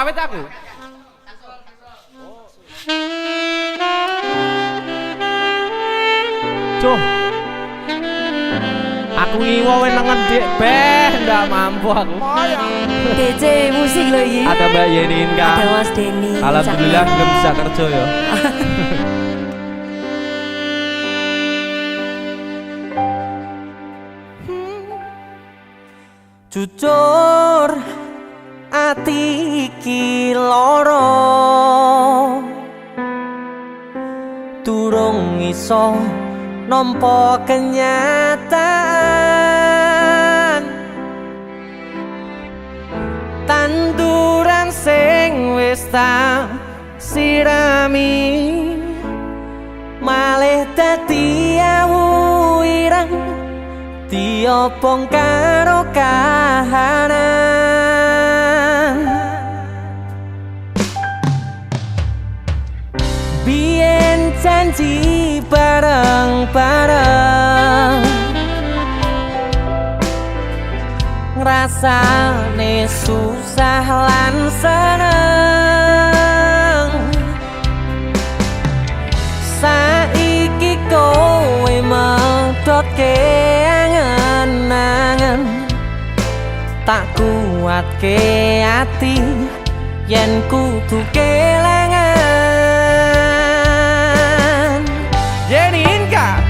awet aku. Duh. Aku ngiwo wenengan dik beh ndak mampu aku. DC musik loh ini. Ada Mbak Yeni Inka. Ada Mas Denny. Alhamdulillah belum bisa kerja ya. Jujur ati iki lara durung iso nampa kenyataan tanduran sing wis tak sirami malih dadi awu ireng diobong karo kahanan biyen janji bareng-bareng ngrasane susah lan seneng saiki kowe medhotke angen-angen tak kuatke ati yen kudu kelangan Yeni Inka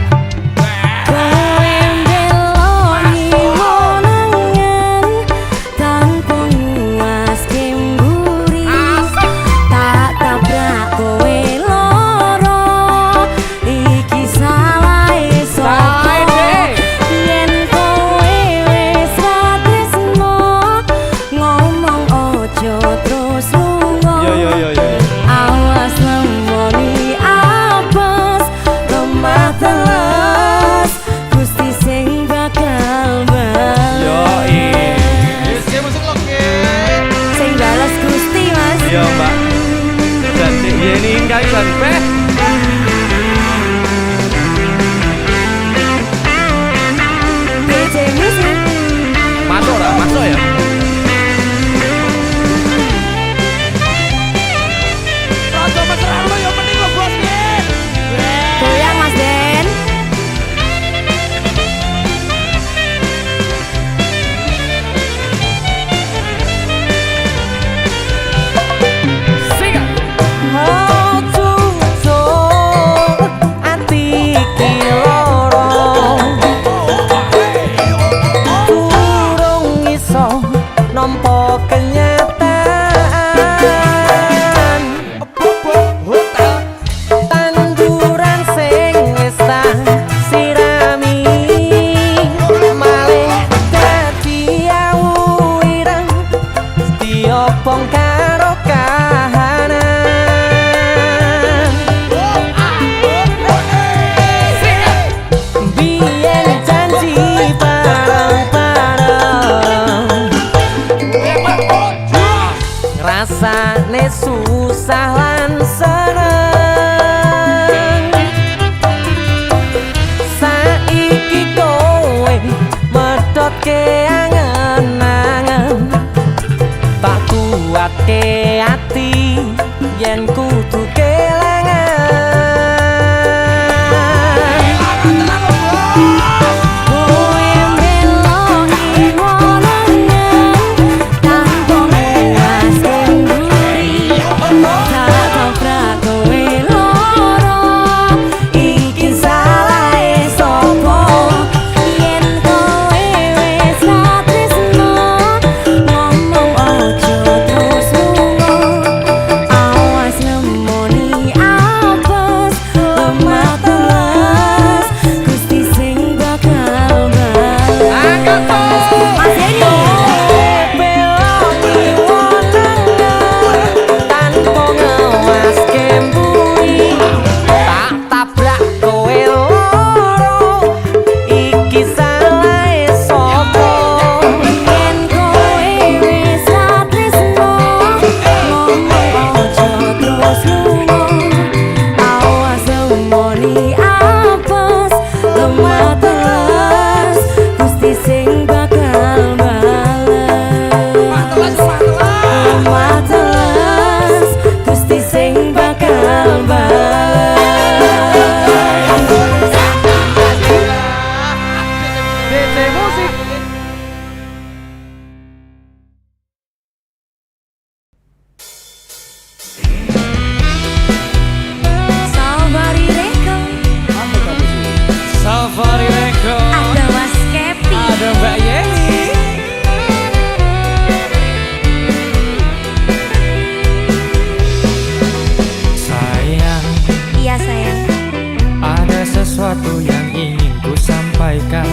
sesuatu yang ingin ku sampaikan.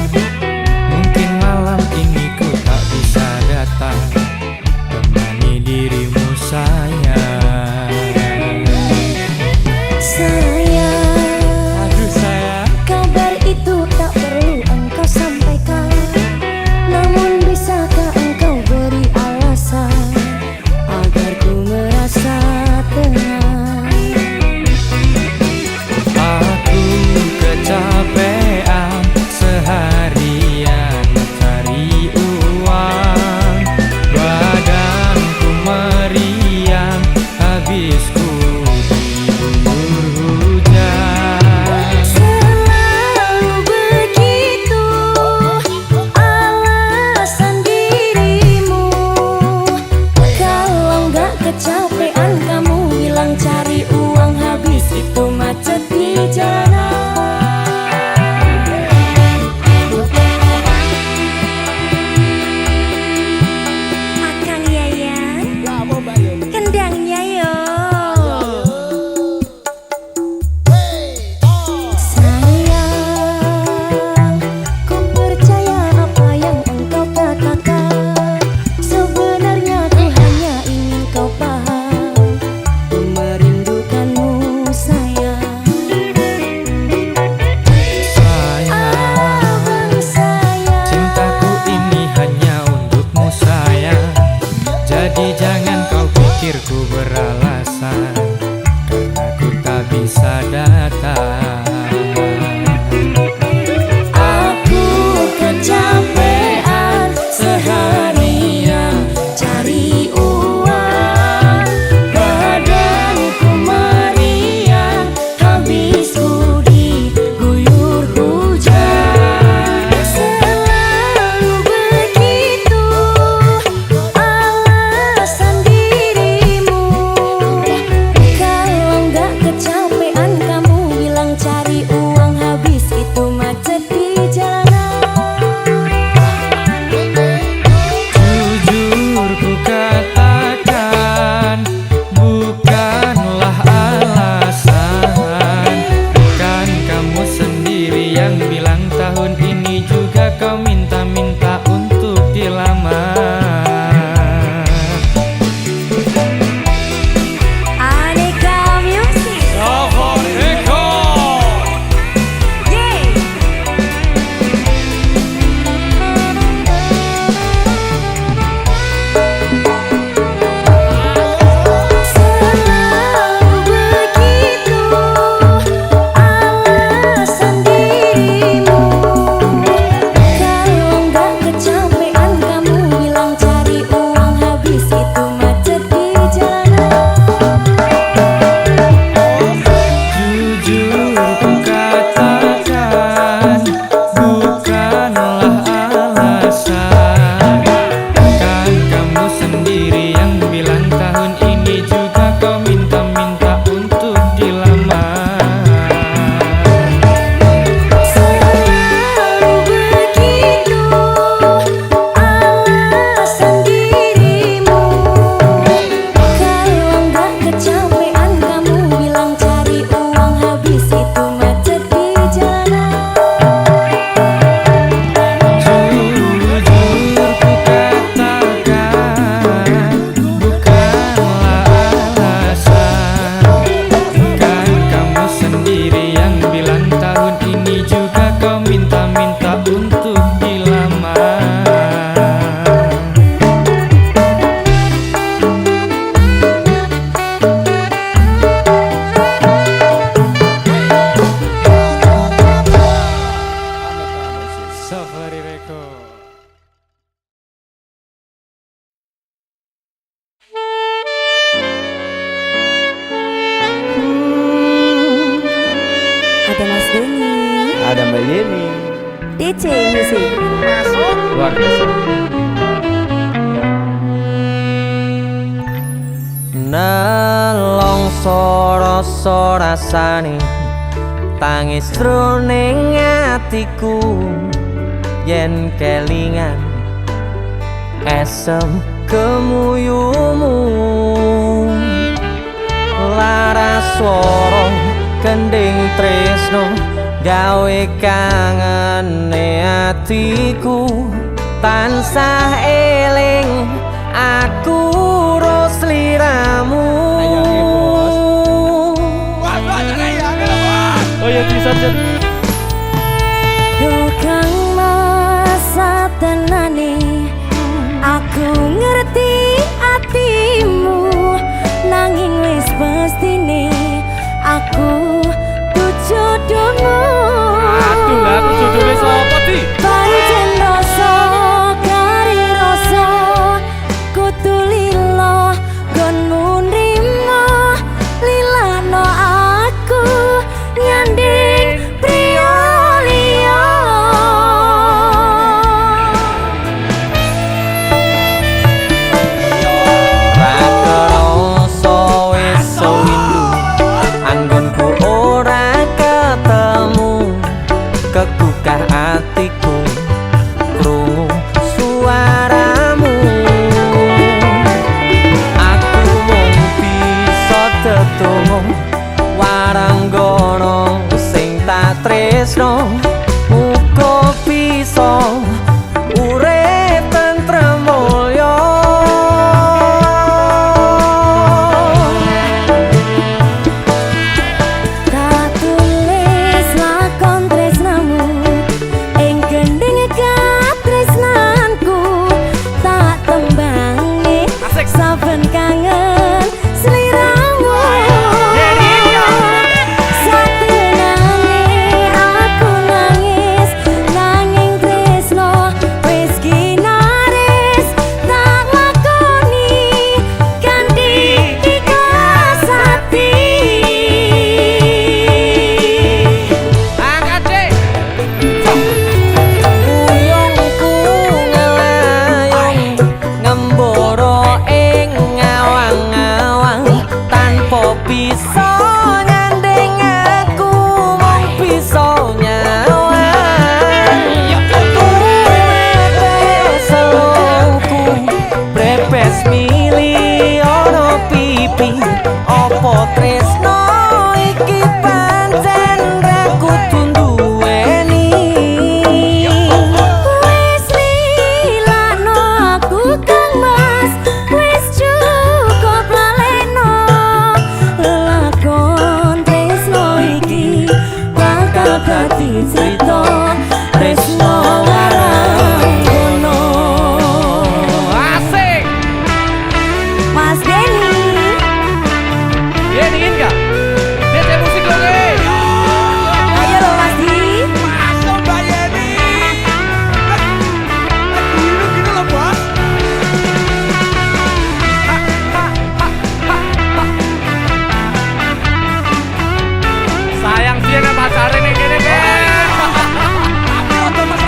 Mungkin malam ini ku tak bisa datang temani dirimu sayang. Sayang, Aduh sayang, kabar itu tak perlu engkau sampaikan. Namun bisakah engkau beri alasan agar ku merasa tenang? aku kecapean seharian cari uang. Badanku meriang, habis ku diguyur hujan. Selalu begitu alasan dirimu. Kalau nggak kecapean kamu bilang cari uang, habis itu macet di jalanan. Akang Yayan, kendangnya yo. Sayang, ku percaya apa yang engkau katakan. Sebenarnya ku hanya ingin kau paham, ku merindukanmu sayang. Sayang, Sayang, cintaku ini hanya untukmu sayang. Jadi jangan kau pikir ku beralasan, karena ku tak bisa datang. aku kecapean seharian cari uang. Badanku meriang, habis ku diguyur hujan. Selalu begitu alasan dirimu. Kalau nggak kecapean kamu bilang cari uang, habis itu macet di jalanan. Jujur ku katakan, bukanlah alasan. Kan kamu sendiri yang bilang tahun ini juga kau minta-minta untuk dilamar. Aneka Music. Yeay. Selalu begitu alasan dirimu. Kalau nggak kecapean kamu bilang cari uang, habis itu macet di jalanan. Jujur ku katakan, bukanlah alasan. Kan kamu sendiri yang bilang tahun ini juga kau minta-minta untuk dilamar. Selalu begitu alasan dirimu. Kalau nggak kecapean kamu bilang cari uang, habis itu macet di jalanan. Jujur ku katakan, bukanlah alasan. Kan kamu sendiri yang bilang tahun ini juga kau minta-minta untuk dilamar. Safari Record. Ada Mas Denny, Ada Mbak Yeni. DJ Music. Luar biasa. Nelongso rasa rasane tangis jroning atiku yen kelingan esem kemuyumu laras swara kending tresno gawe kangene atiku tansah eling aku ros liramu. Oh ya bisa Jen. Tukang masa tenane aku ngerti atimu nanging wis pastine aku tuh jodohmu. Aduh lah aku jodohnya sapa di? Pancen rasa kari rasa kudu lilo gonmu nrimo lilano aku nyanding priya liya. Ra kerasa wis windu anggonku ora ketemu kegugah atiku krungu suaramu. Aku mung bisa tetunggu waranggono sing tak tresno muga bisa urip tentrem mulya. Tak tulis lakon tresnamu ing gending katresnanku tak tembangi saben kangen sliramu. Satenane aku nangis nanging tresno wis ginaris tak lakoni kanthi ikhlas ati. Angkat Cek. Uyungku ngelayung ngemboro ing ngawang-ngawang tanpa bisa nyanding aku mung bisa nyawang. Selongku brepes mili ono pipi opo tresno iki pancen ra kudu duweni. Wis lilano aku kang mas wis cukup laleno lakon tresno iki bakal dadi crita tresno waranggono. Asik. Mas Denny Dia dingin enggak? Dia cek musik dong, eh. ayo lo Mas Di. Masuk Mbak Yeni. Gini gini loh bos. Sayang dia nih pacaran nih gini, Bang. Tapi otomatis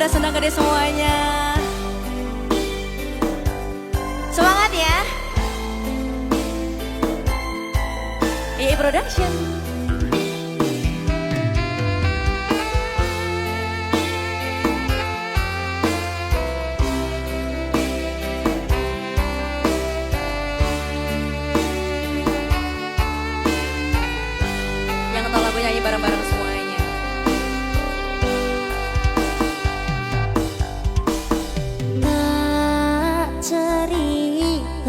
senang gede semuanya. Semangat ya. EE Production. Yang tahu lagu nyanyi bareng-bareng semuanya. Tak ceritani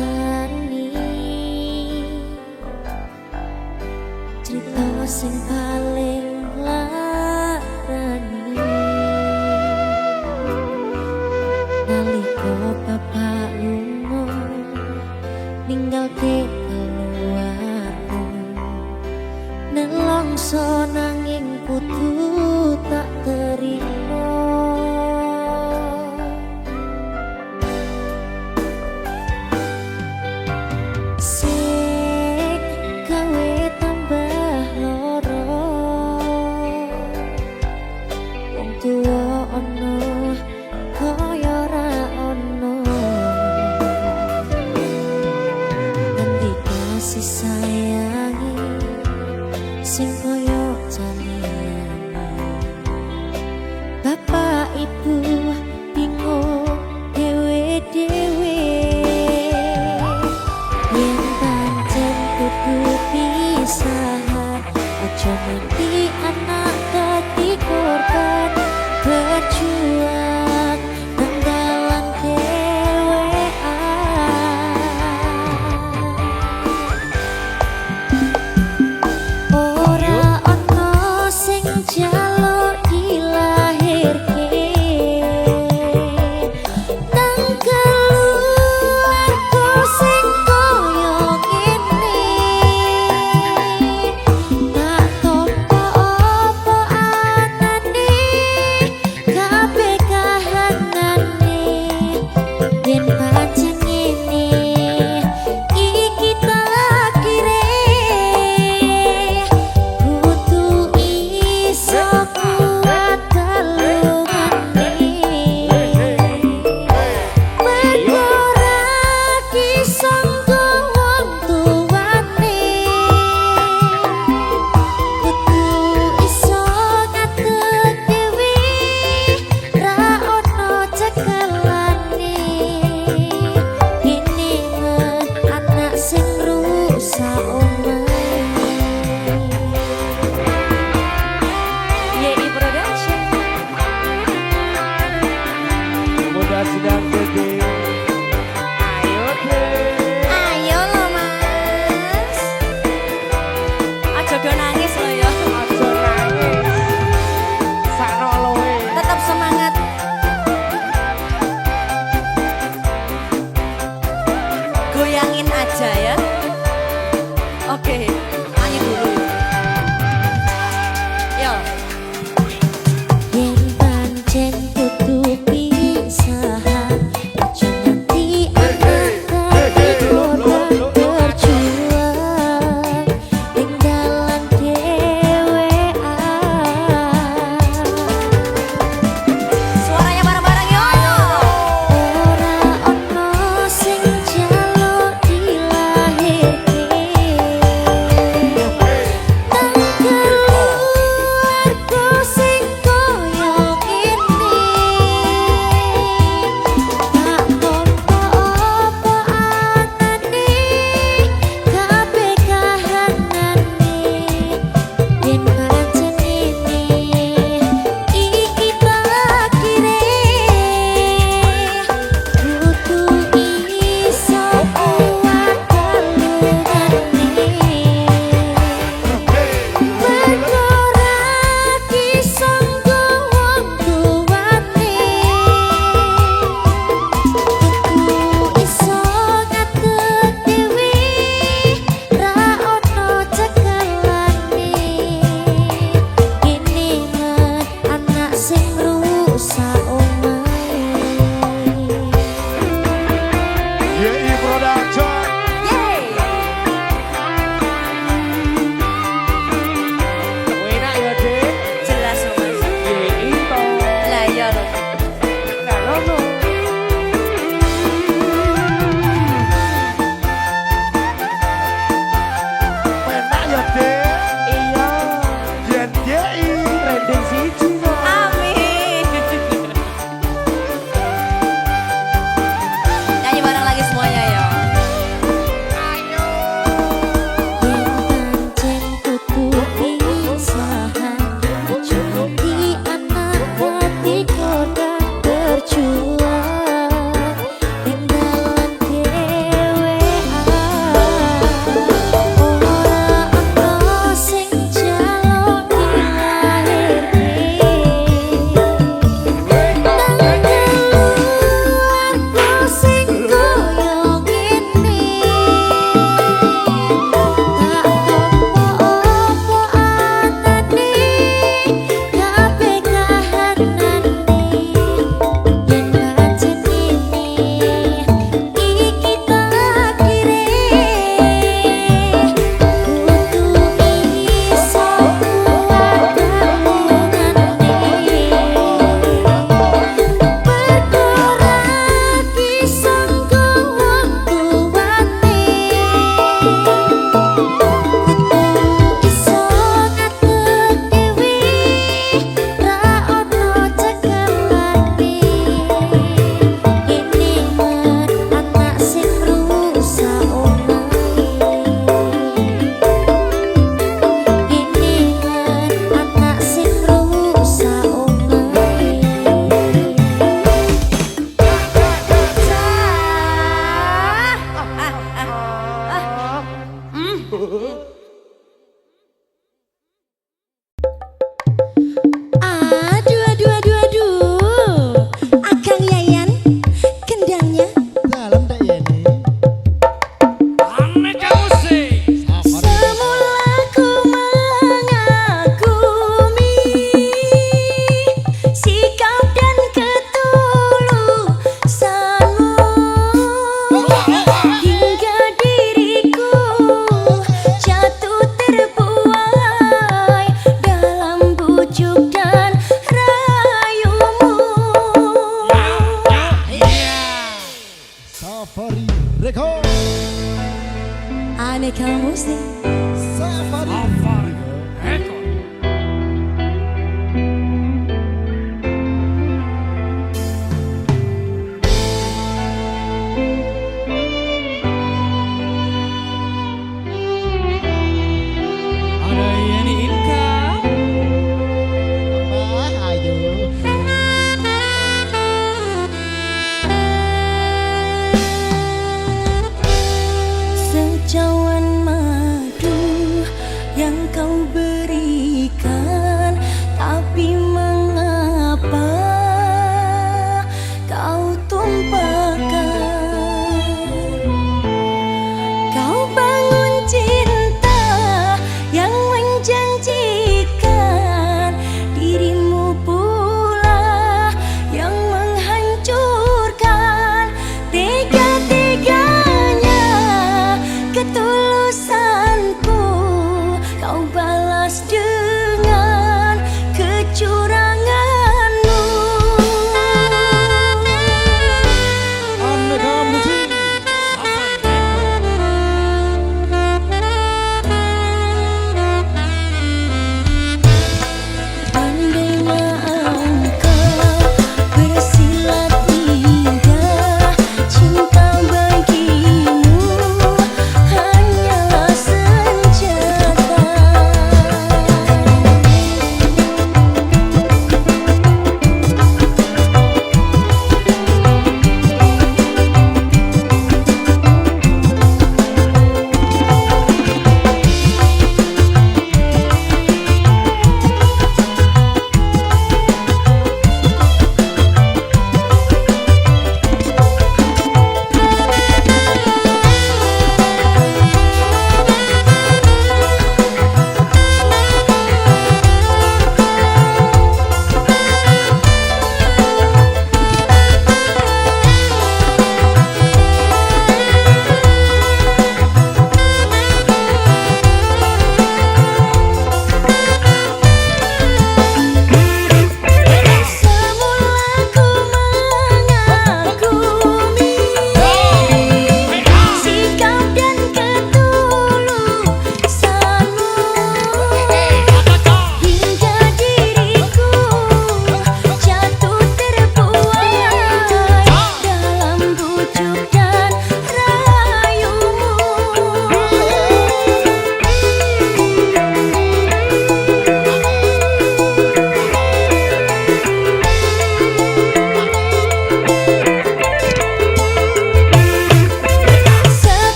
cerita sing paling larani nalika bapak lunga ninggalke keluarga nelongso nanging kudu tak terima. Sing gawe tambah loro wong tuwa ono kaya ora ono ngendi kasih sayangi sing koyo jaliyane bapak ibu bingung dewe-dewe yen pancen kudu pisahan aja nganti anak dadi korban berjuang nang dalan ora ono sing jaluk dilahirke nang keluarga sing koyo ngene tak tompo apa anane Den siji no. Amin. Nyanyi bareng lagi semuanya ya. Pancen kuku pisahan, kecuali anak hati korban berjuang ning dalan dhewean. Ora ana sing jaluk dilahirne,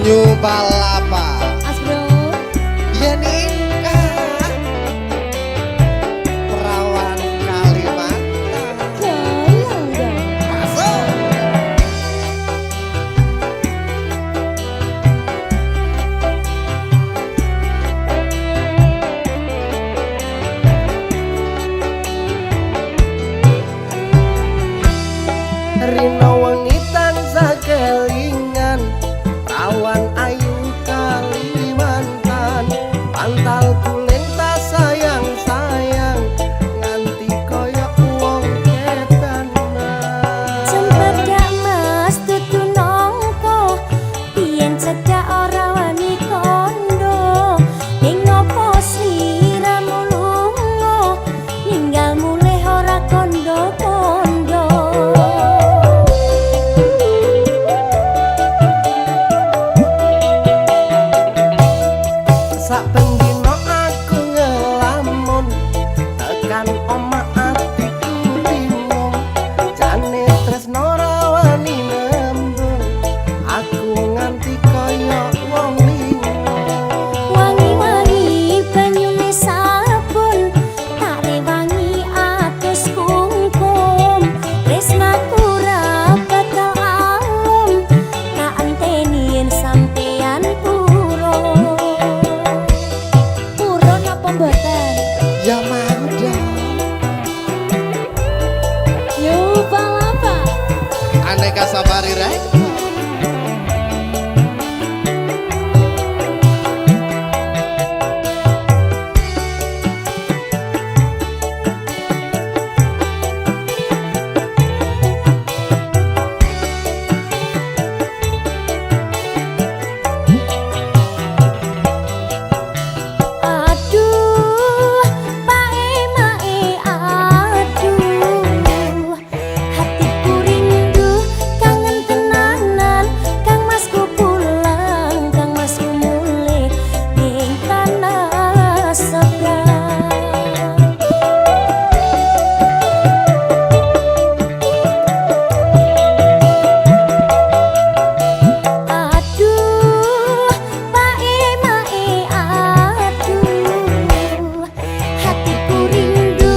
New Balapa Mas bro. Yen Inka Perawan Kalimantan Goyang dong. Masuk Rino wengi tansah kelingan Rawan ayu Kalimantan Pantal kuling tak sayang-sayang Nganti koyok wong kedanan Cempedak mas tutu nongko Biyen cedak ora wani kondo Ning opo sliramu lunga Ninggal mulih ora kondo-kondo Sak pendino aku ngelamun Tekan omah atiku bingung Jane tresno rawani nembung Aku nganti koyok wong lingung Wangi-wangi banyune sabun Tare wangi atus kungkum Tresnaku ra bakal alum Tak anteni yen sampeyan puro Puro napa mboten? Ya mau dong Yo balapa Aneka Safari Ride Aduh, mae-mae aduh Hatiku rindu, kangen tenanan Kang Masku pulang, Kang Masku mulih Ning tanah seberang Aduh, mae-mae aduh Hatiku rindu,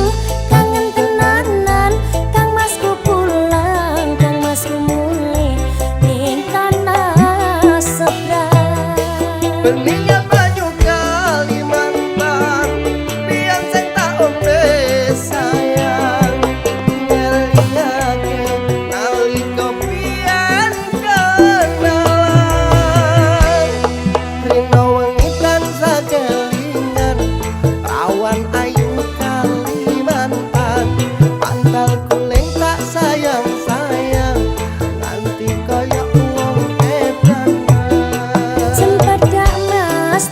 kangen tenanan Kang Masku pulang, Kang Masku mulih Ning tanah seberang Beningnya banyu Kalimantan Biar sing tak ombe sayang Ngeliake nalika biyen kenalan Rino wengi tansah kelingan Rawan ayu Kalimantan Pantal kuling tak sayang-sayang Nanti koyok wong edanan Cempedak mas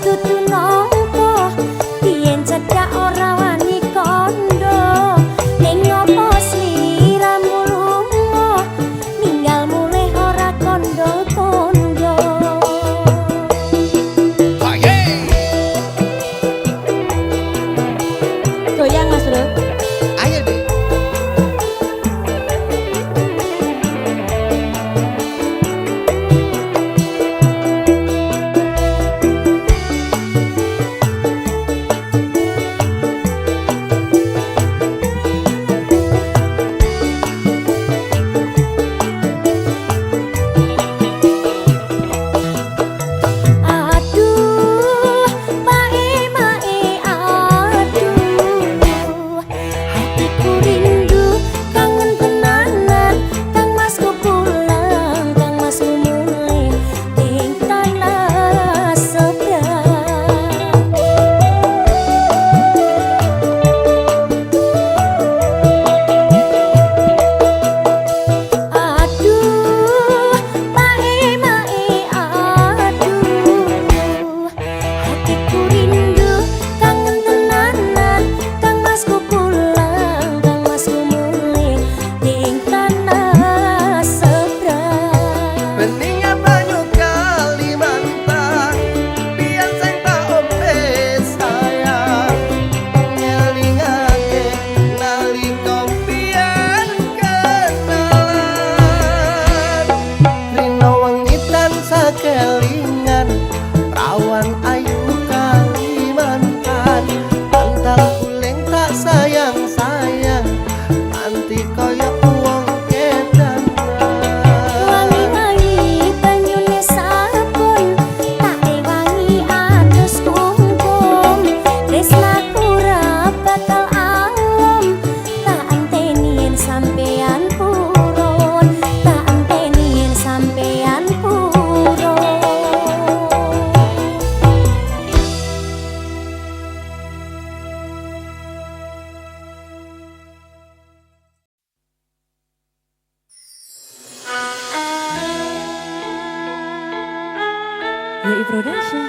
YI Production.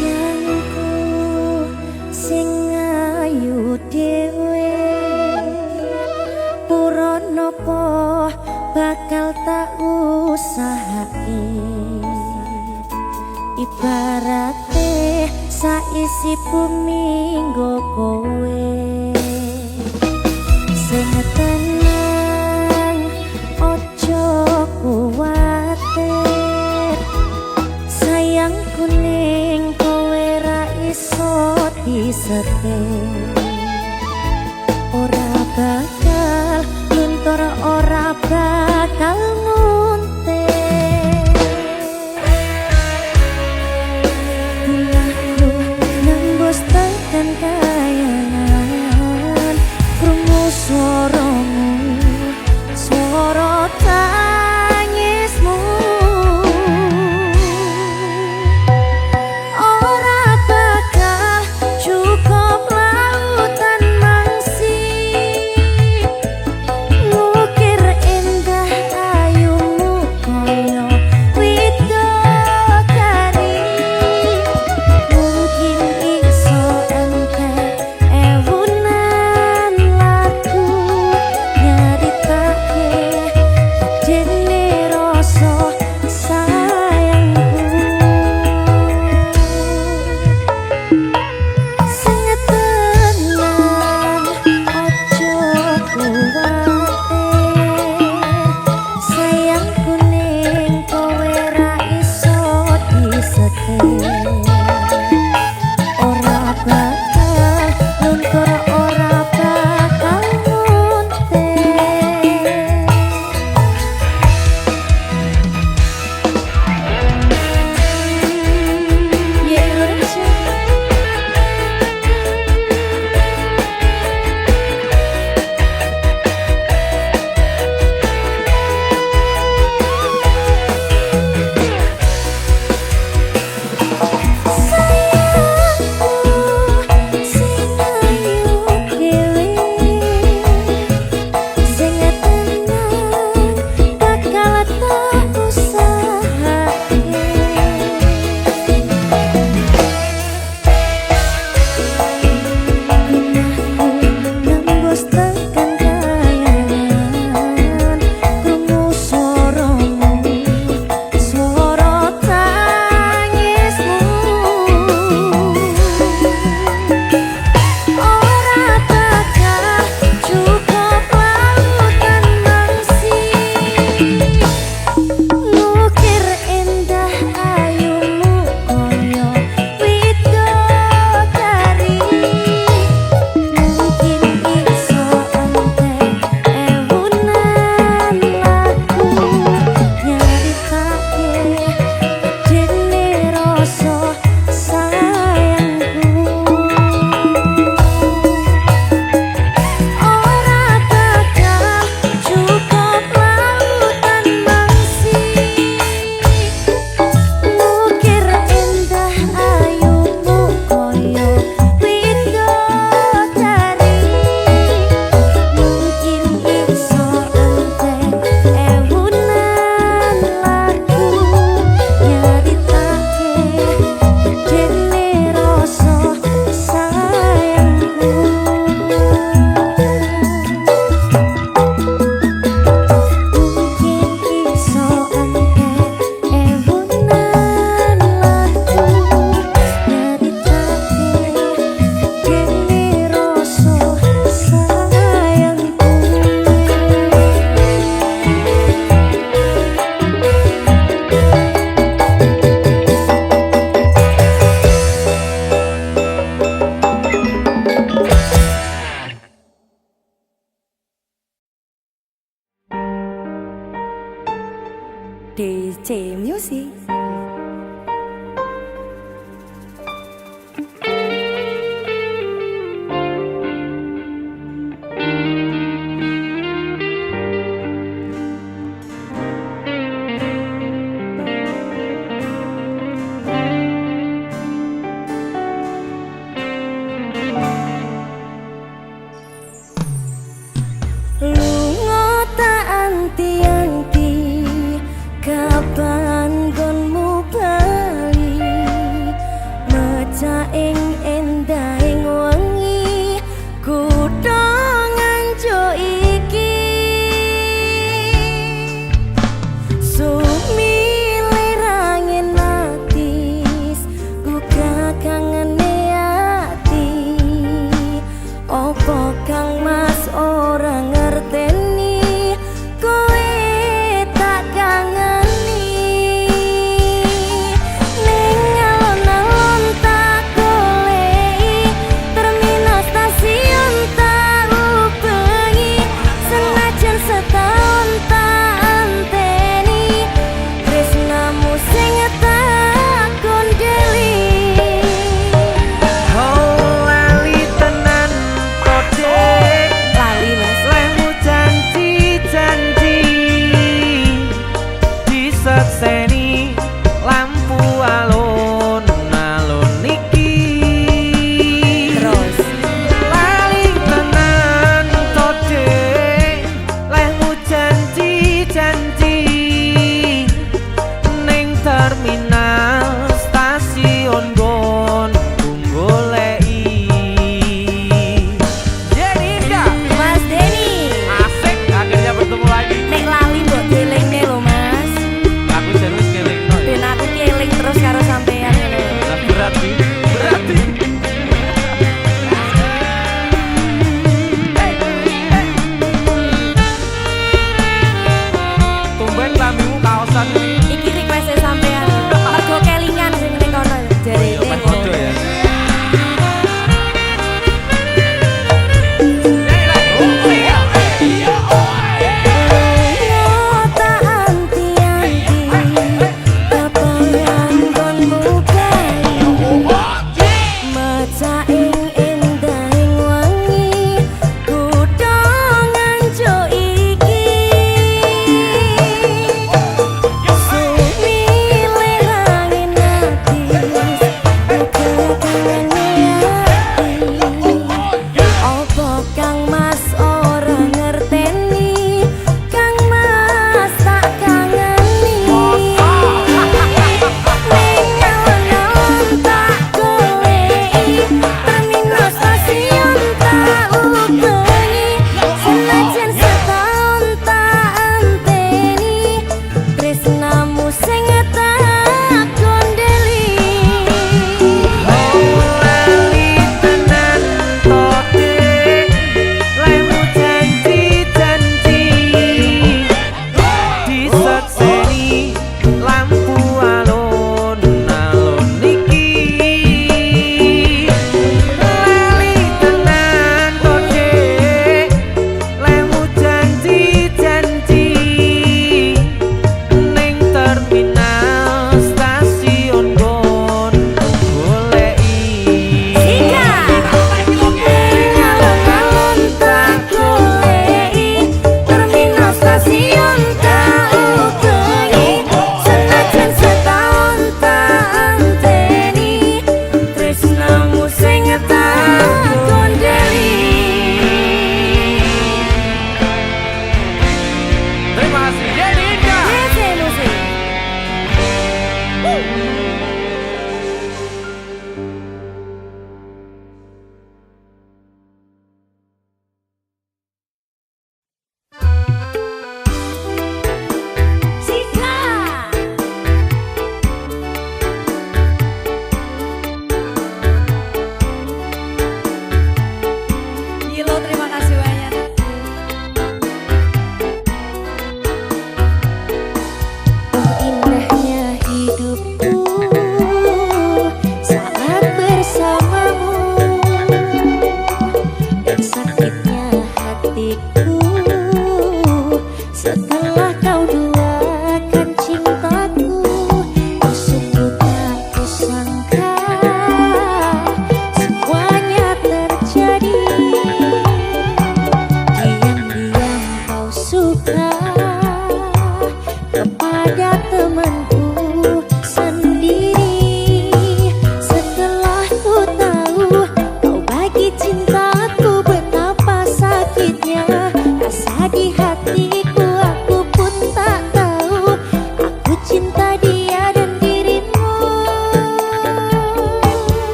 Sayangku sing ayu dhewe pura napa bakal tak usahake ibarate saisi bumi nggo kowe sing tenang ojo kuwatir sayang kuning kowe ra iso disetir ora bakal luntur ora bakal nguntit bungaku nembus tekan kayangan krungu swaramu swara tangismu ora bakal cukup lau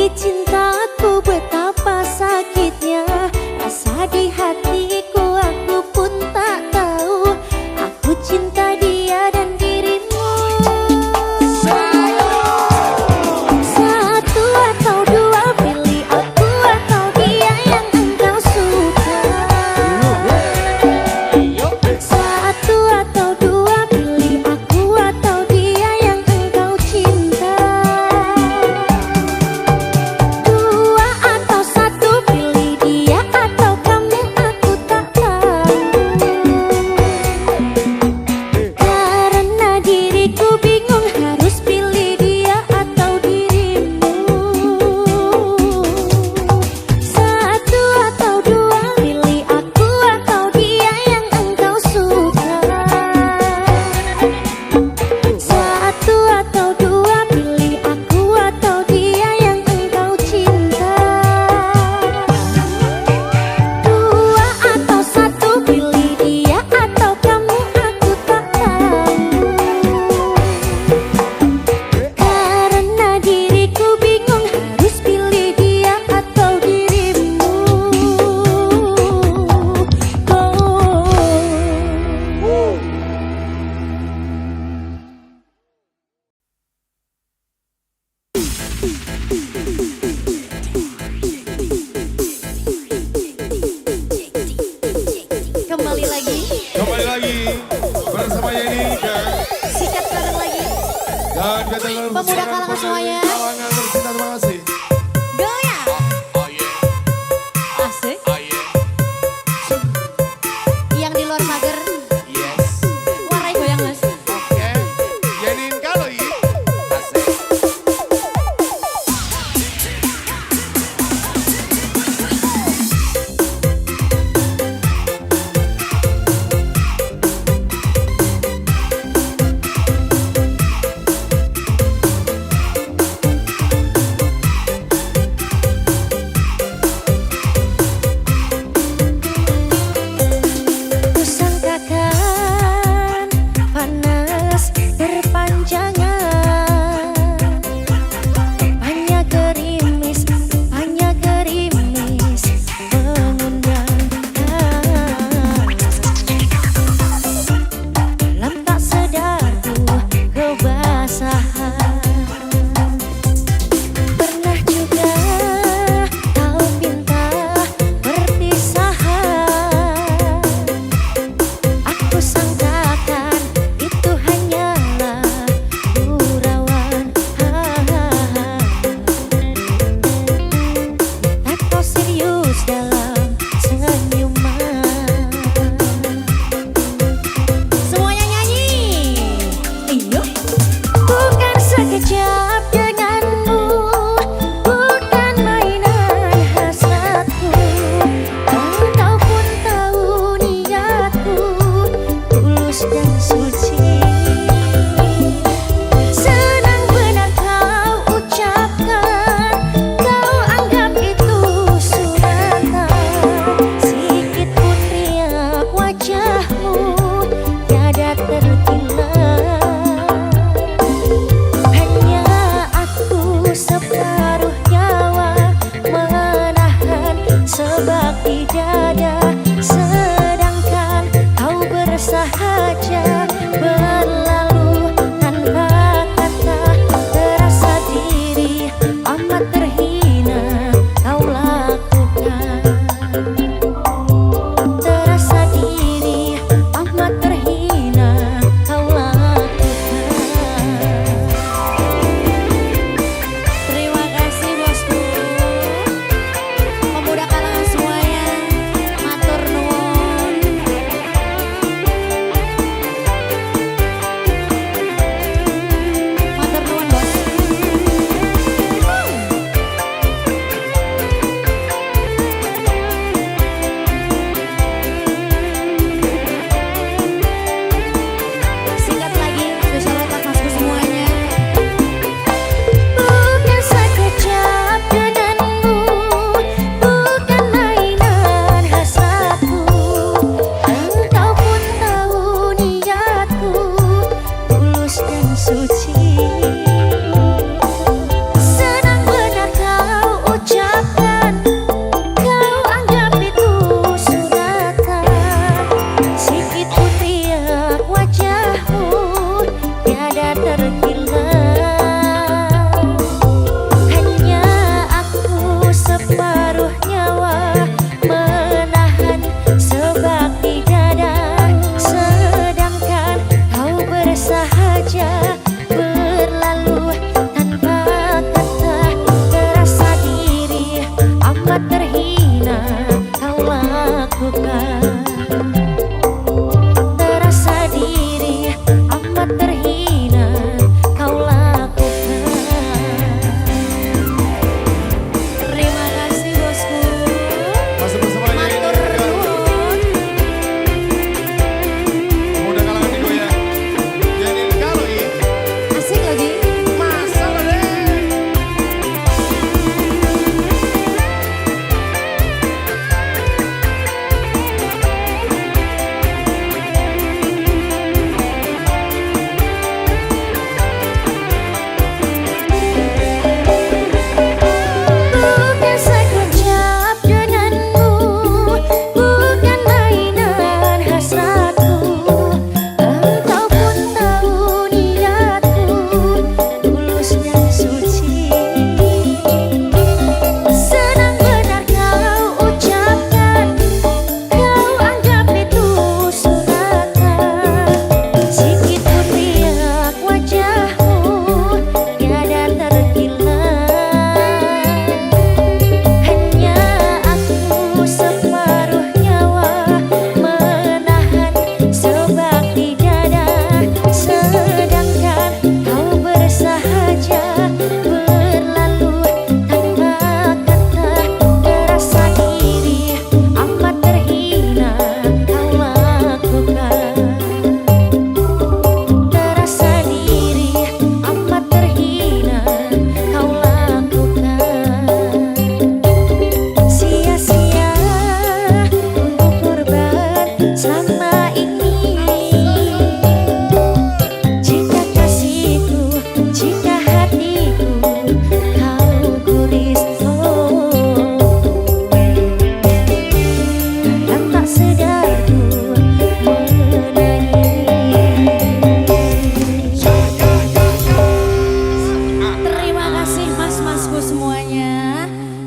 Meski cintaku betapa sakitnya, rasa di hatiku aku pun tak tahu. Aku cinta dia dan dirimu. Satu atau dua, pilih aku atau dia yang engkau suka. Satu atau dua, pilih aku atau dia yang engkau cinta. Dua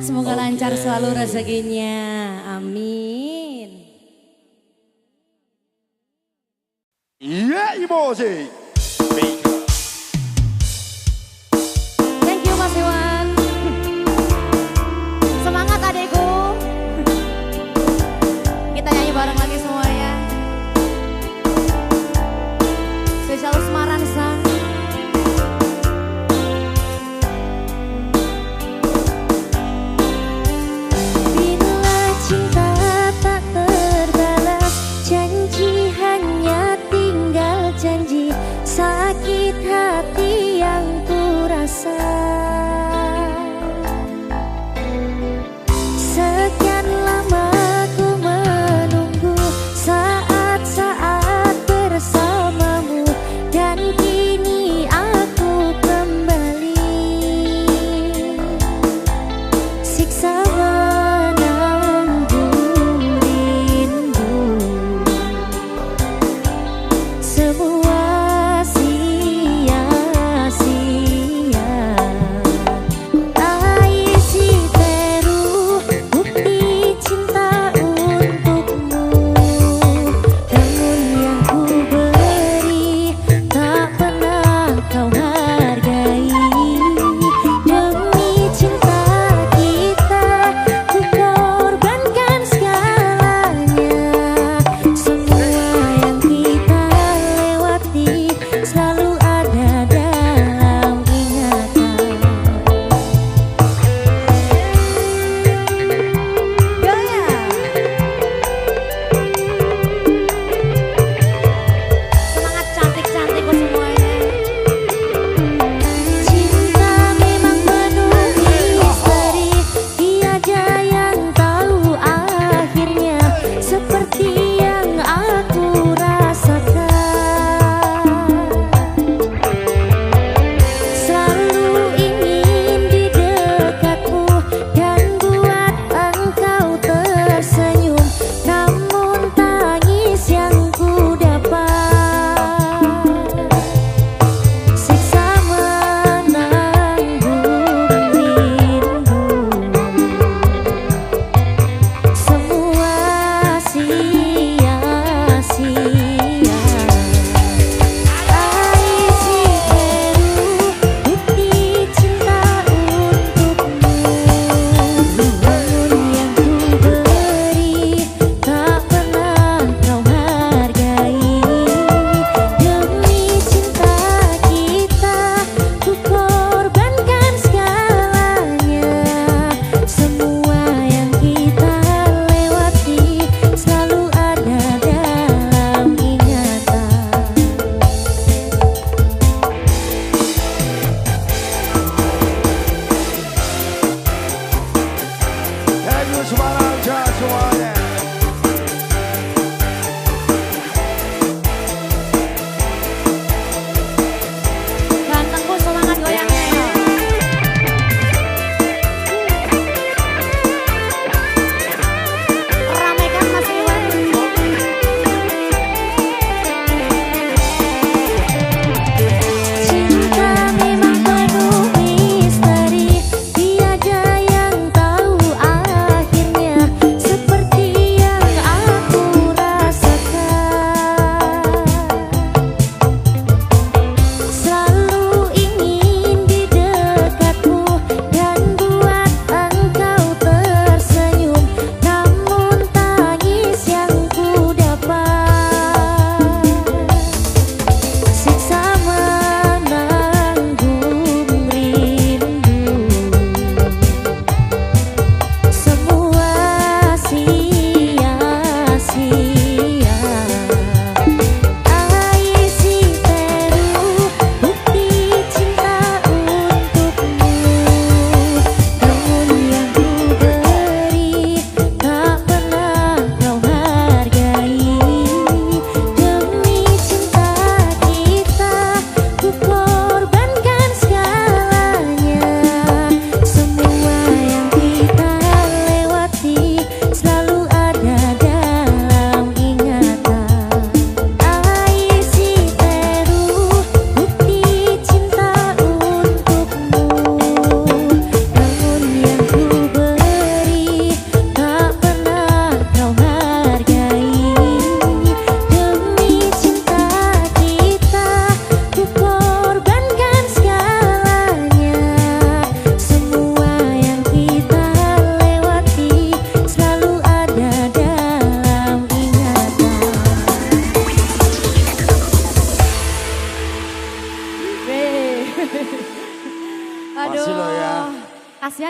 Semoga lancar selalu rezekinya. Amin. Iya, emosi. Thank you Mas Iwan. Semangat adekku. Kita nyanyi bareng lagi semuanya. Spesial Semaransa. Bila cinta tak terbalas, janji hanya tinggal janji.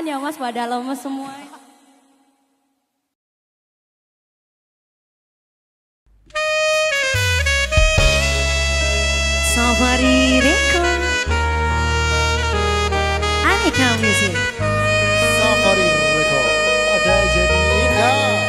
Ampun ya Mas, pada lemes semua. Safari Record Aneka Music. Safari Record. Ada jadi indah.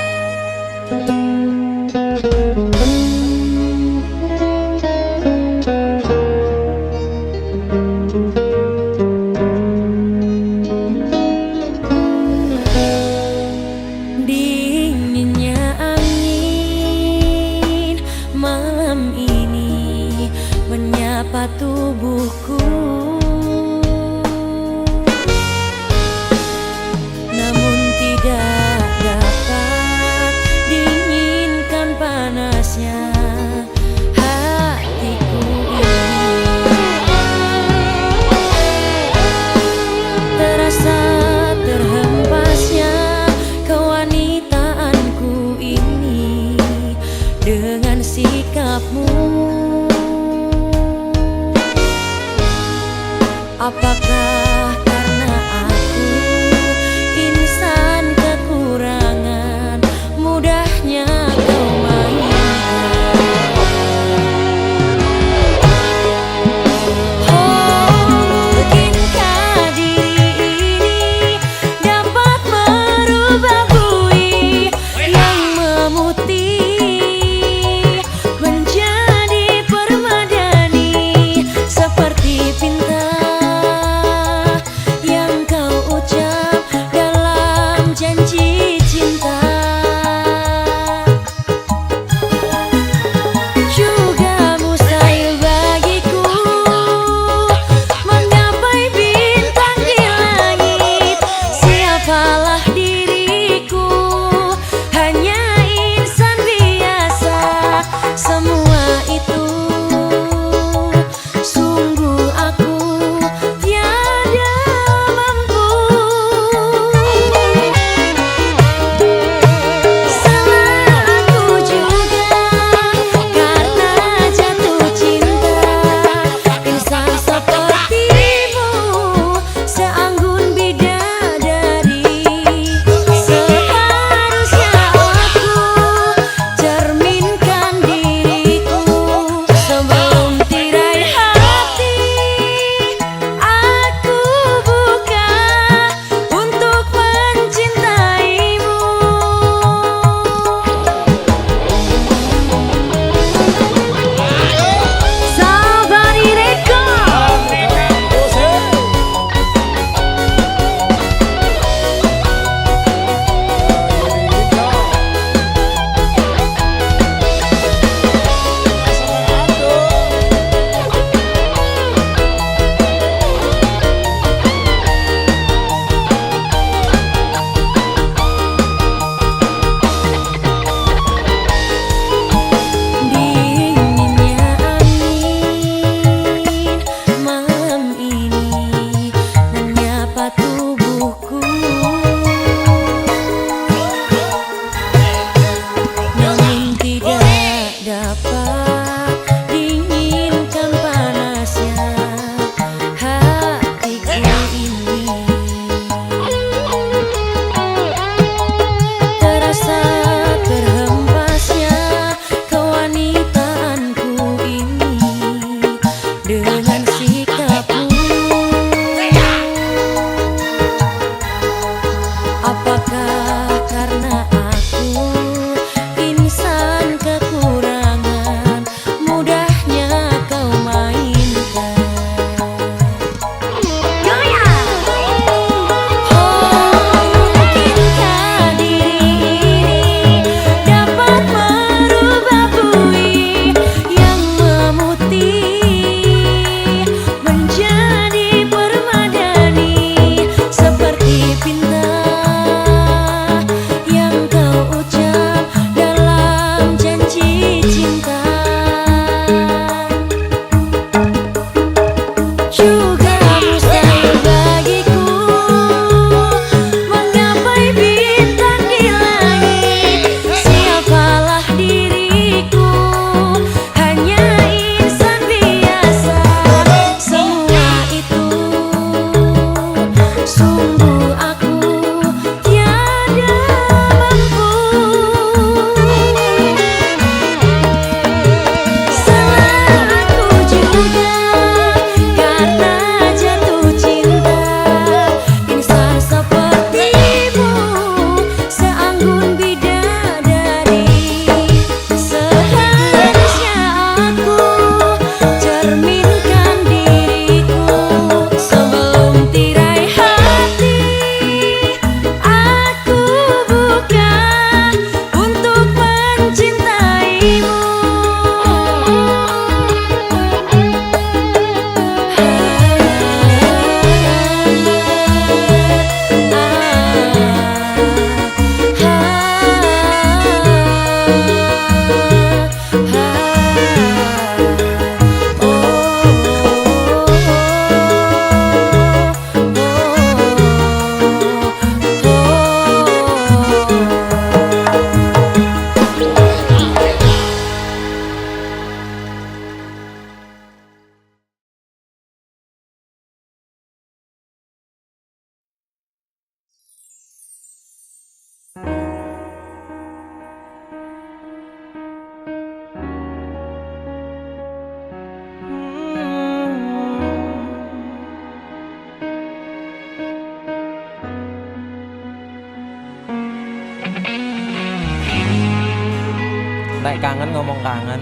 Nek kangen ngomong kangen.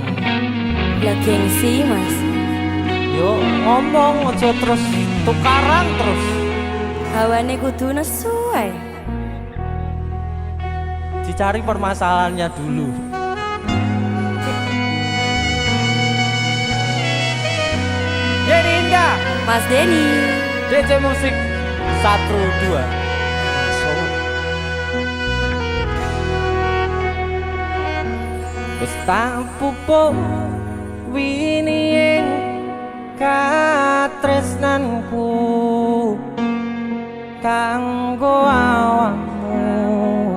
Ya gengsi mas. Yo ngomong aja terus tukaran terus. Hawane kudu nesu ae. Dicari permasalahannya dulu. Yeni Indah, Mas Denny. DC Musik 1 2 Masuk. wis tak pupuk winiyeng katresnanku kanggo awakmu.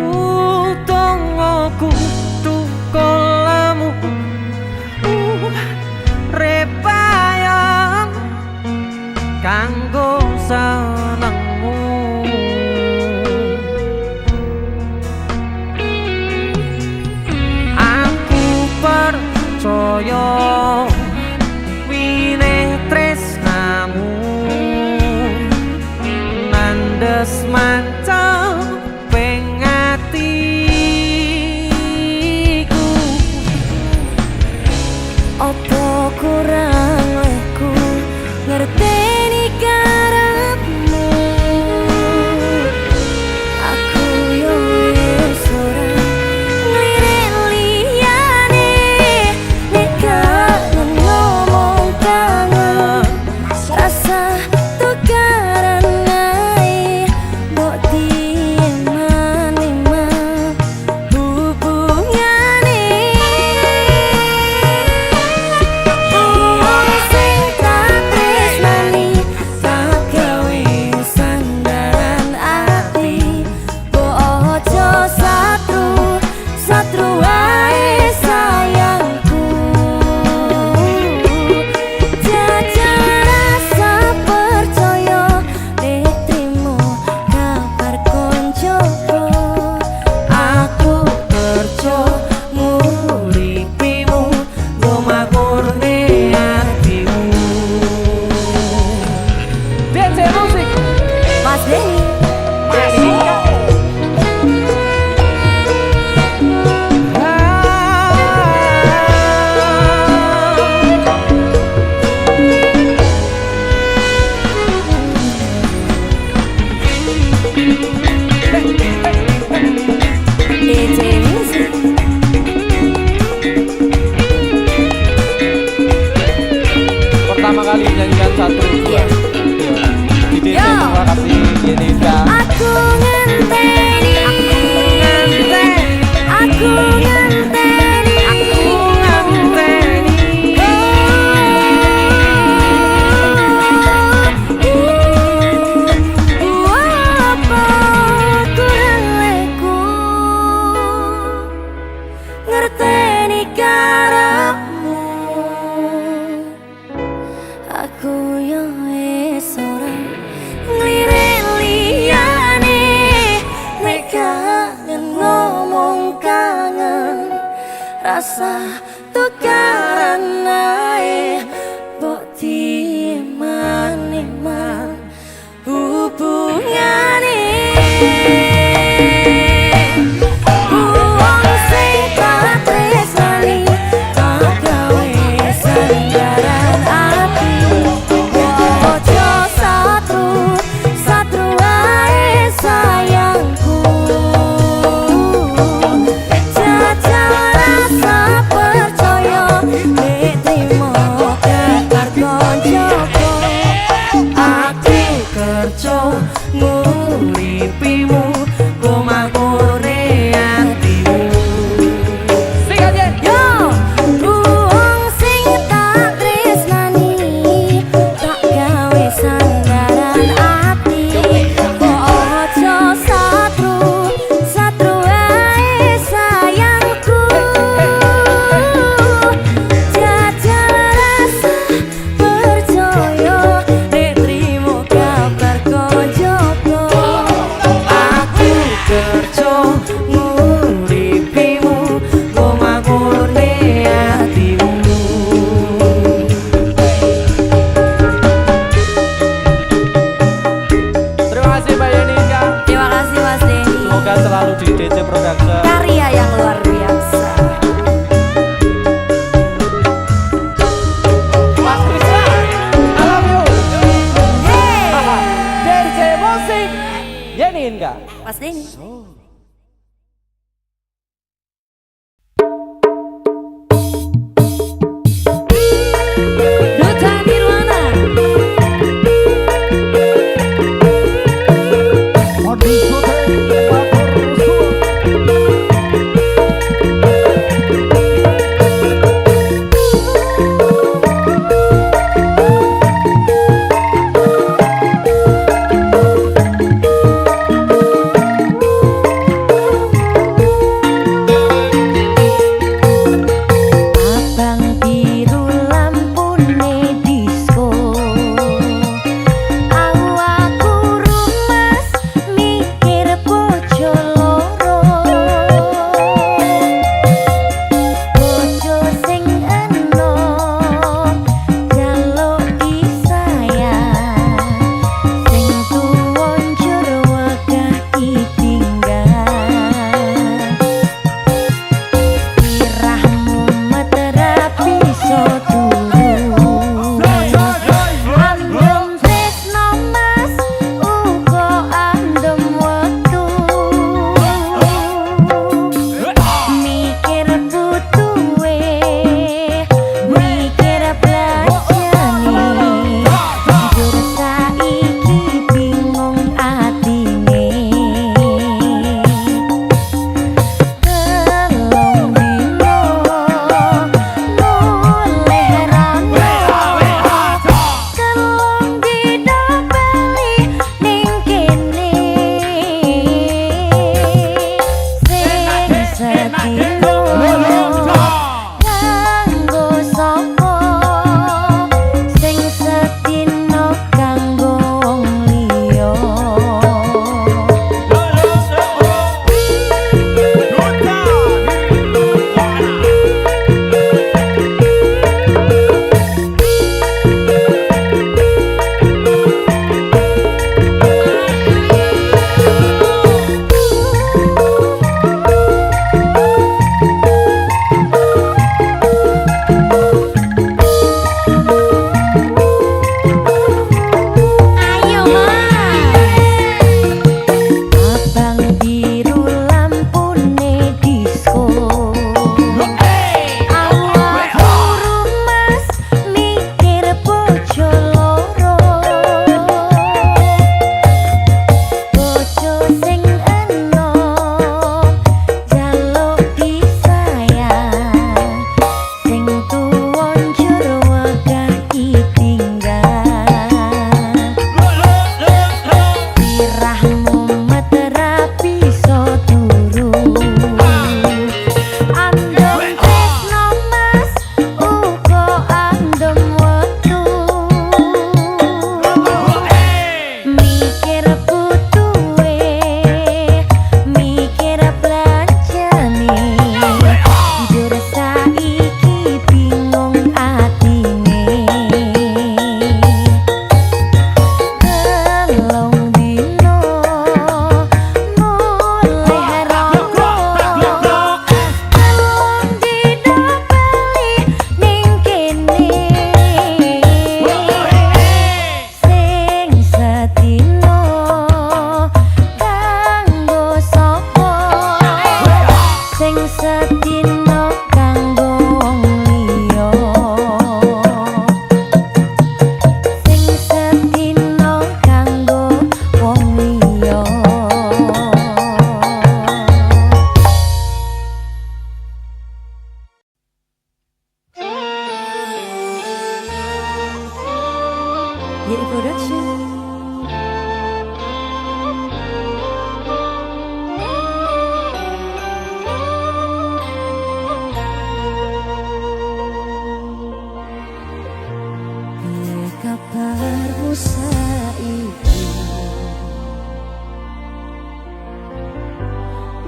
Utongoku tukolamu repayang kanggo senengmu. Aku percaya wining tresnamu nandes mancap pengatiku. Opo kurang leku ngerteni karepmu. Aku yo wis ora nglirik liyane nek kangen ngomong kangen. Rasa tukaran ae mbok diman-iman hubungane. Wong sing tak tresnani tak gawe sandaran ati. Mbok aja satru wae sayangku. Jajal rasa percaya nek trimo kabar koncoku. Aku kerja nguripimu gomakurne atimu. DC Musik. Mas Denny. DJ Music. Pertama kali nyanyikan 1 2. Iya. Di DC Yo. terima kasih Yeni Indah. Aku ngenteni, aku ngenteni, aku ngenteni. Apa kurang leku ngerteni karepmu. Aku yo wis ora nglirik liyane nek kangen ngomong kangen. Rasa tukaran ae mbok diman-iman hubungane. Wong sing tak tresnani tak gawe sandaran ati. Ojo satru wae sayangku. Jajal rasa percaya enggak? Pasti. Duta Nirwana.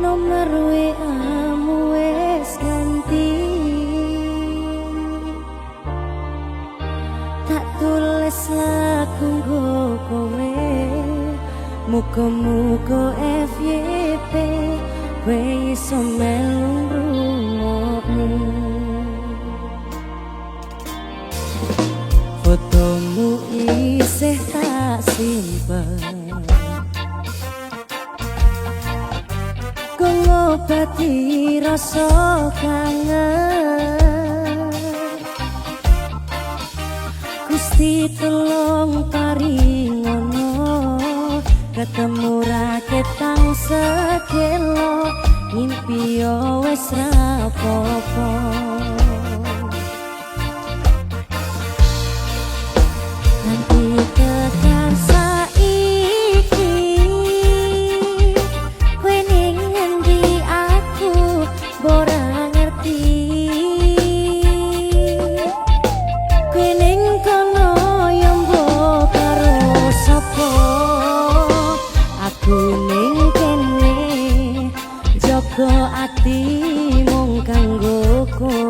Nomor WA-mu wis ganti, tak tulis lagu nggo kowe, muga-muga FYP kowe iso melu ngrungokno. Fotomu isih tak simpen, ngobati rasa kangen. Gusti tolong paringono ketemu raketang sekelo mimpi yo wis rapopo. Nanti tekan saiki kowe ning ngendi aku ora ngerti. Kowe ning kono yo mbok karo sapa, aku ning kene jaga ati mung kanggo kowe.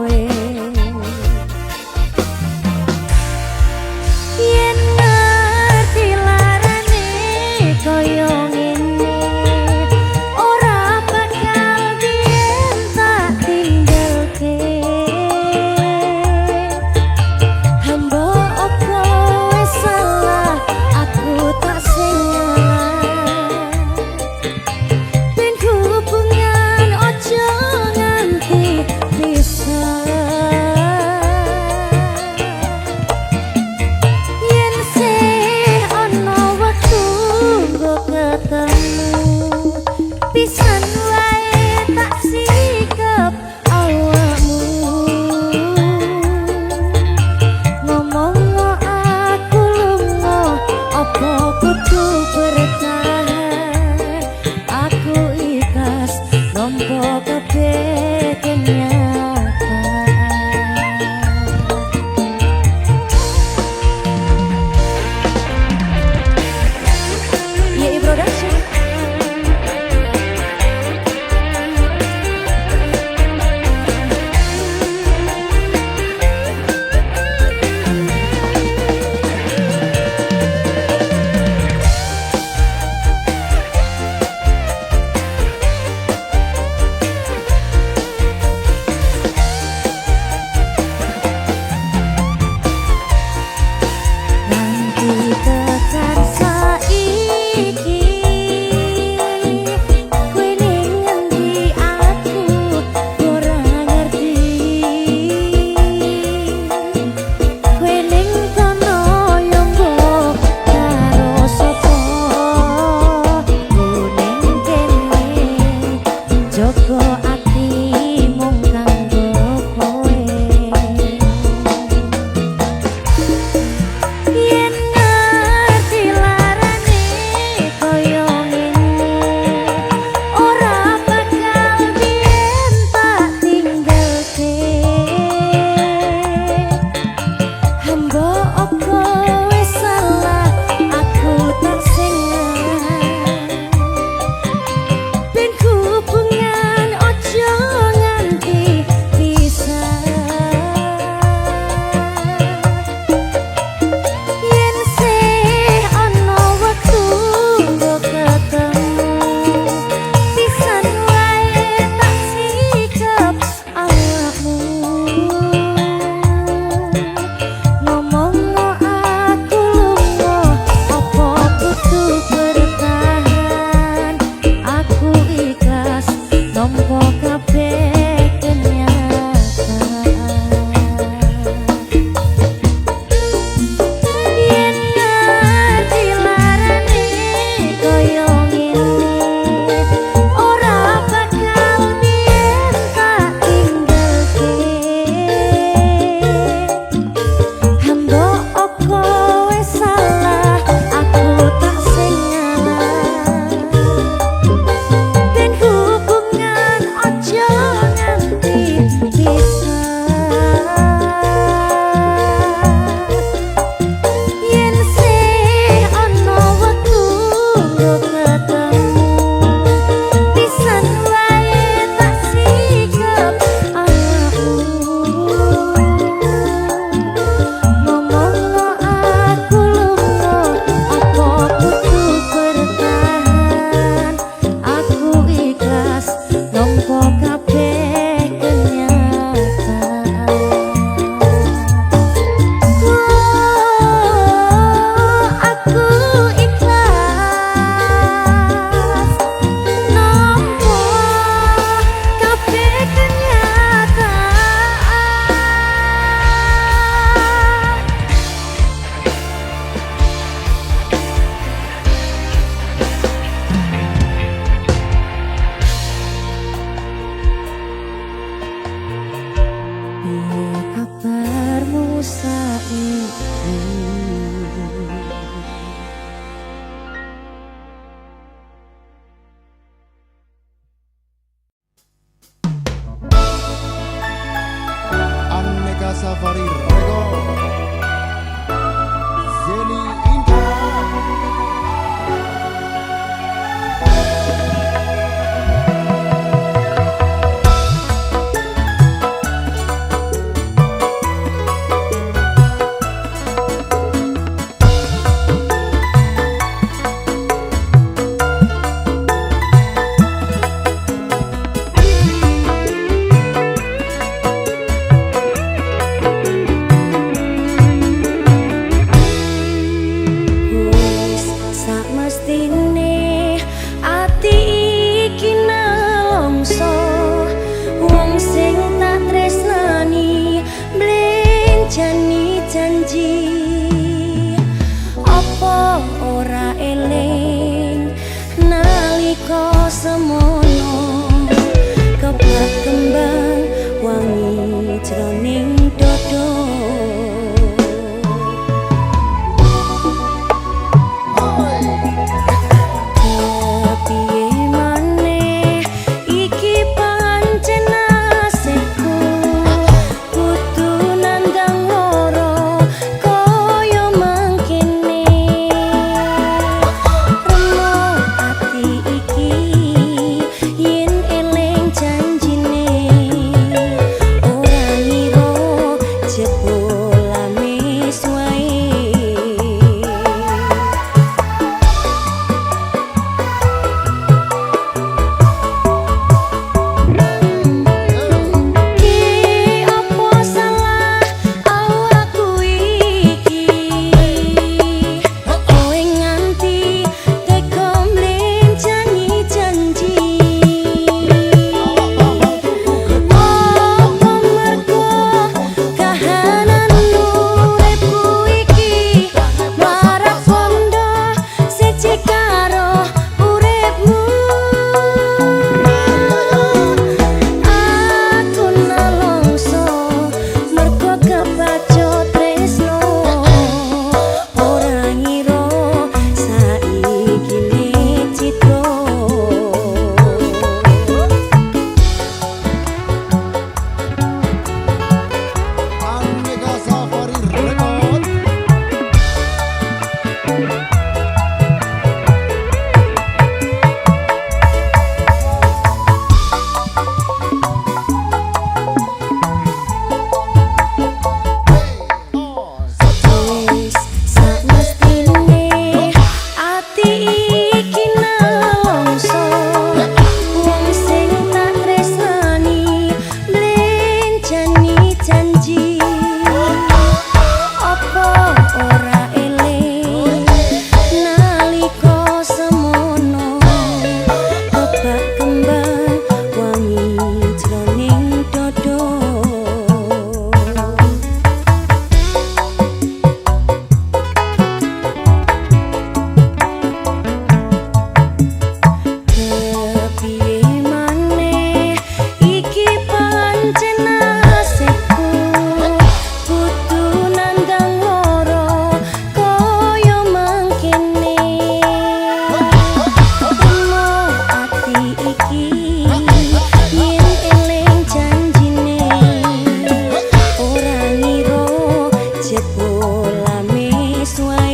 nalika semono kebak kembang wangi jroning dodo. Kepiye maneh iki pancen nasibku kudu nandang loro kaya mangkene. Remo ati iki yen eling janjine ora ngira jebulane suwe. Ki apa salah awakku iki kowe nganti tega mlenjani janji. Apa mergo kahanan uripku iki marak kondo siji karo uripmu. Aku nalongso mergo kebaco tresno ora ngira saikine citra. Aneka Safari Record. Wis samestine ati iki nalongso wong sing tak tresnani mlenjani janji. Apa ora eling nalika semono kebak kembang wangi jroning dodo. Kepiye maneh iki pancen nasibku kudu nandang loro kaya mangkene. Remo ati iki yen eling janjine ora ngira jebulane suwe.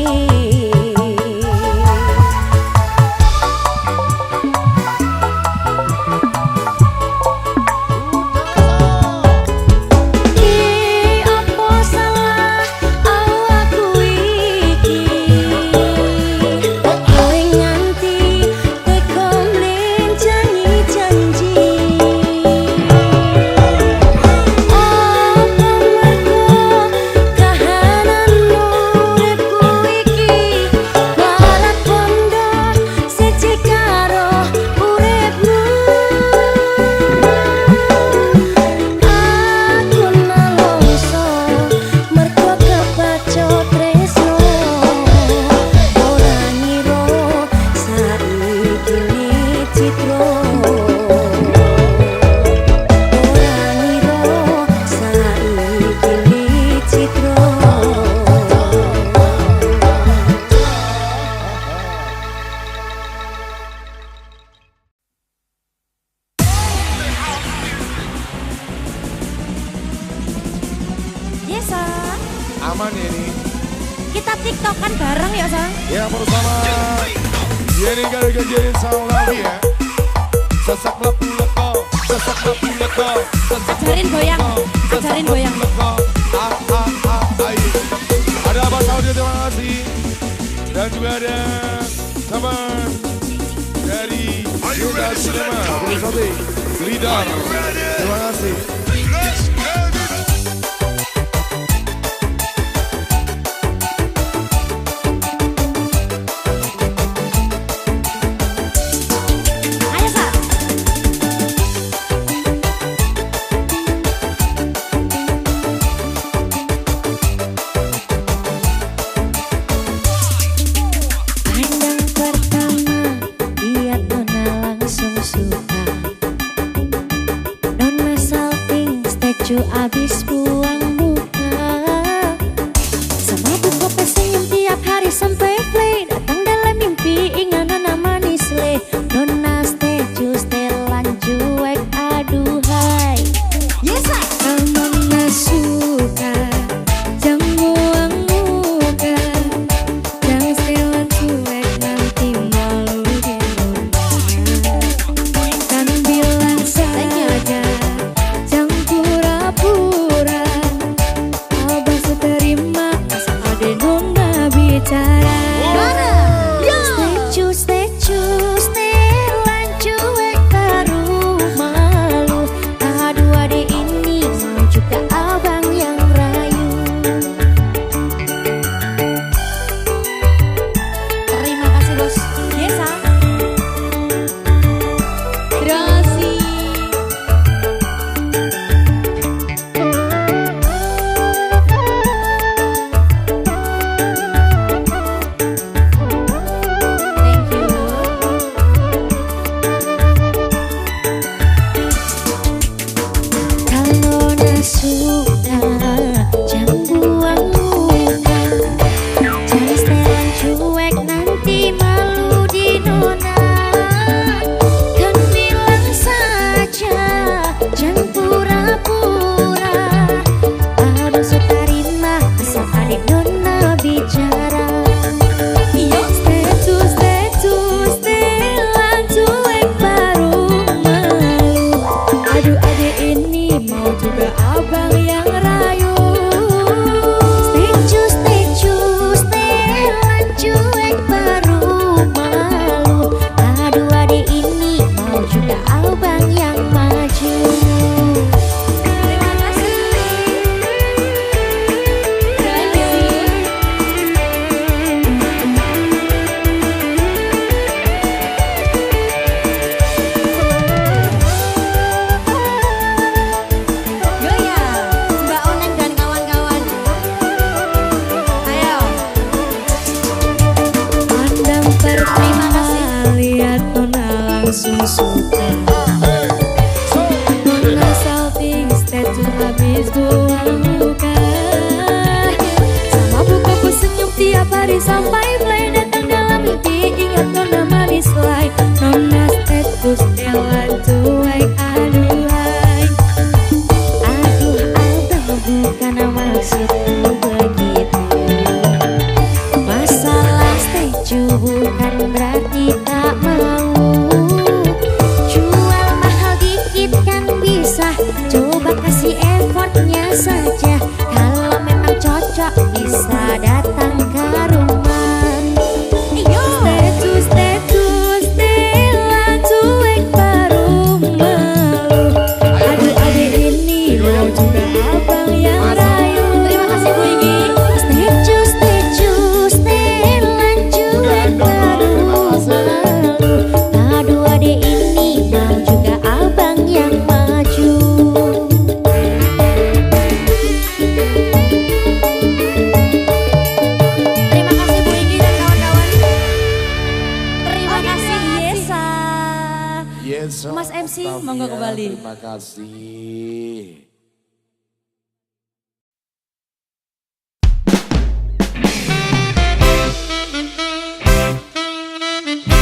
Ki apa salah awakku iki kowe nganti tega mlenjani janji. Apa mergo kahanan uripku iki marak kondo siji karo uripmu. Aku nalongso mergo kebaco tresno ora ngira saikine citra. Ora ngira saikine citra. Yes, Sang. Aman ya ini. Kita tiktokan bareng ya, Sang. Ya bersama Yeni kali kejadian sama lagi ya. Sesak melapu leko, sesak melapu leko, sesak Ajarin goyang, ajarin goyang. leko. Ayo. Ada Abang Saudi, terima kasih. Dan juga ada teman dari Yuda Cinema, Budi Soti, Leader. Terima kasih. Ayo, Sang. Pandang pertama, dia tonal setuju abis buang muka. Sama buku pesenyum tiap hari sampai play. Datang dalam mimpi ingat nona manis le. Nona setuju setelan cuek aduhai. Yes I. Nona suka jam buang muka. Yang setelan cuek nanti malu di nona. Dan bilang saja jangan pura-pura. Abang terima asal ada nona bicara. Setuju setelan cuek baru malu. Aduh adik ini mau juga abang yang rayu. Terima kasih bos. Yesa. Terasi. Thank you. Kalau nasuka jangan buang muka. Jangan setelan cuek nanti malu di nona. Kan bilang saja jangan pura-pura. Aduh sutarima asal adik nona bicara. Status setelan cuek baru malu. Aduh adik ini mau juga abang yang rayu. Status setelan cuek baru malu. Aduh adik ini mau juga abang yang maju. Terima kasih. Thank you. Goyang, Mbak Oneng dan kawan-kawan. Ayo. Pandang pertama lihat nona langsung suka. Nona salting status habis buang muka. Sama buku senyum tiap hari sampai play. Datang dalam mimpi ingat nona manis like. Nona status telan cuek aduhai. Aduh abang bukan maksudku begitu. Masalah setuju bukan berarti tak mau. Jual mahal dikit kan bisa. Coba kasih effortnya saja. Kalau memang cocok bisa datang ke rumah. Status setelan cuek baru malu. Aduh adik ini mau juga abang yang rayu. Terima kasih Bu Igi. Status setelan cuek baru malu. Aduh adik ini mau juga abang yang maju. Terima kasih Bu Igi dan kawan-kawan. Terima kasih Yesa. Yes, Mas MC, Octavia, monggo kembali. Terima kasih.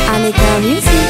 Aneka Music.